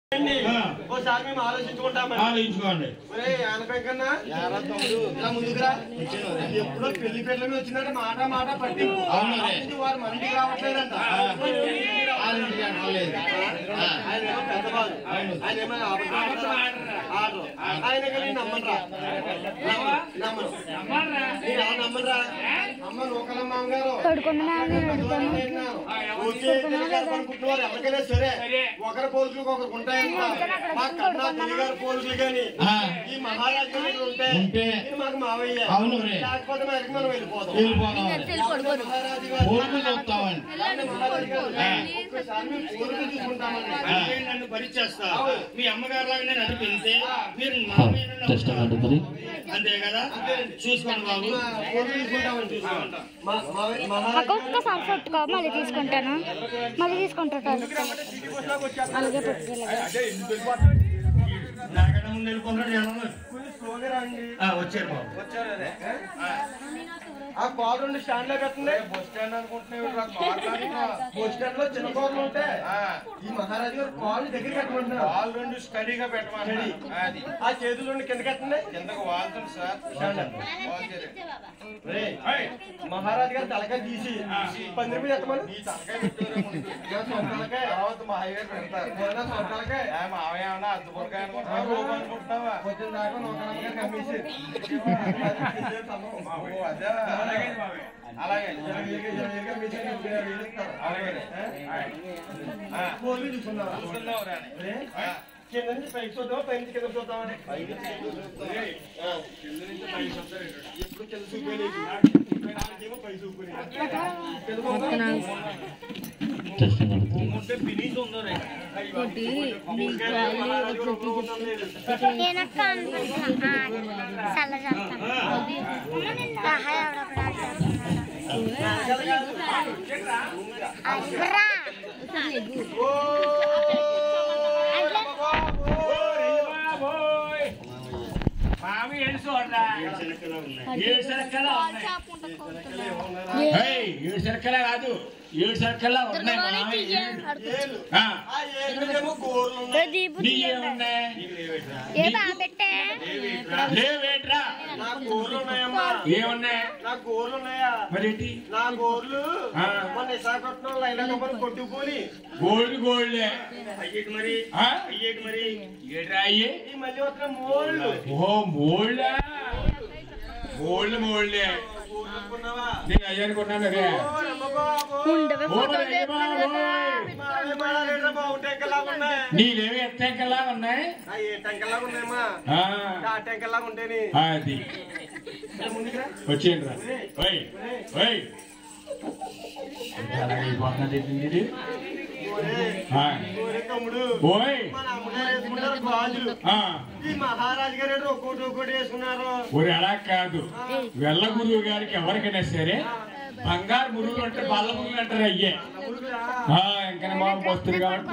ఓసారి మేము ఆలోచించుకోండి. ముందుకురా ఎప్పుడో పెళ్లి పిల్లలు వచ్చినట్టు మాట మాట పట్టి వారు మన ఇంటికి రావట్లేదంట. పెద్దవాళ్ళు ఆయన ఏమైనా ఆర్డర్ ఆయన కానీ నమ్మనరా నమ్మనరా అమ్మ నూకల మామగారు అనుకుంటున్నారు. ఎవరికైనా సరే ఒకరి పోలికలకు ఒకరికి ఉంటాయంట. మా కన్నా తెలుగారు పోలికలు కానీ ఈ మహారాజు ఉంటే మాకు మావయ్య లేకపోతే మనకి మనం వెళ్ళిపోతాం. నన్ను పరిచేస్తా మీ అమ్మగారు లాగానే నన్ను పెళ్తే మీరు అంతే కదా చూసుకోండి బాబు. మళ్ళీ తీసుకుంటాను అలాగే నాకన్నా ముందు వెళ్ళిపోతున్నాడు. వచ్చారు బాబు ఆ కాల్ రెండు స్టాండ్ లో పెట్టండి. బస్ స్టాండ్ అనుకుంటున్నాయి. బస్ స్టాండ్ లో చిన్న కాళ్ళు ఉంటాయి. ఈ మహారాజు గారు కాళ్ళు దగ్గర పెట్టమంటున్నారు. కాళ్ళు రెండు స్టడీగా పెట్టమని ఆ చేతులు రెండు కింద కట్టండి. కిందకు వాళ్తుంది సార్. మహారాజు గారు తలకాయ తీసి 10 రూపాయలు ఎత్తమని తలకాయ మా హైవే పెడతారు. తలకాయ మావేమన్నా అద్దుపడకాయ అనుకుంటున్నావా? కొంచెం దాకా నూకలకాయ కమ్మేసి అలాగే కింద నుంచి పైకి చూద్దామా పై నుంచి కింద చూద్దామని ఎప్పుడు కింద చూపేమో పై చూపుని ఏడు శరక్కలా కాదు 7 శరక్కలా ఉన్నాయి. ఏమున్నాయి నా గోర్లు ఉన్నాయా? మరేంటి నా గోర్లు మన విశాఖపట్నం లైలాకమ్మని కొట్టుకుపోని గోల్డే అయ్యేటి మరి ఏడ్రా అయ్యే ఈ మళ్ళీ వస్తున్న మోళ్ళు. ఓ మోళ్ళే నేను అయ్యాను కొన్నాను అదే నీళ్ళేవి ఎట్టెంకల్లా ఉన్నాయి. అది వచ్చేయండి రా. మహారాజు గారు ఒక్కోటి వేసుకున్నారు. అలా కాదు వెల్ల గురువు గారికి ఎవరికైనా సరే బంగారు మురుగులు అంటే బల్ల మురుగులు అంటారు. అయ్యే ఇంకా బాబు వస్తుంది కాబట్టి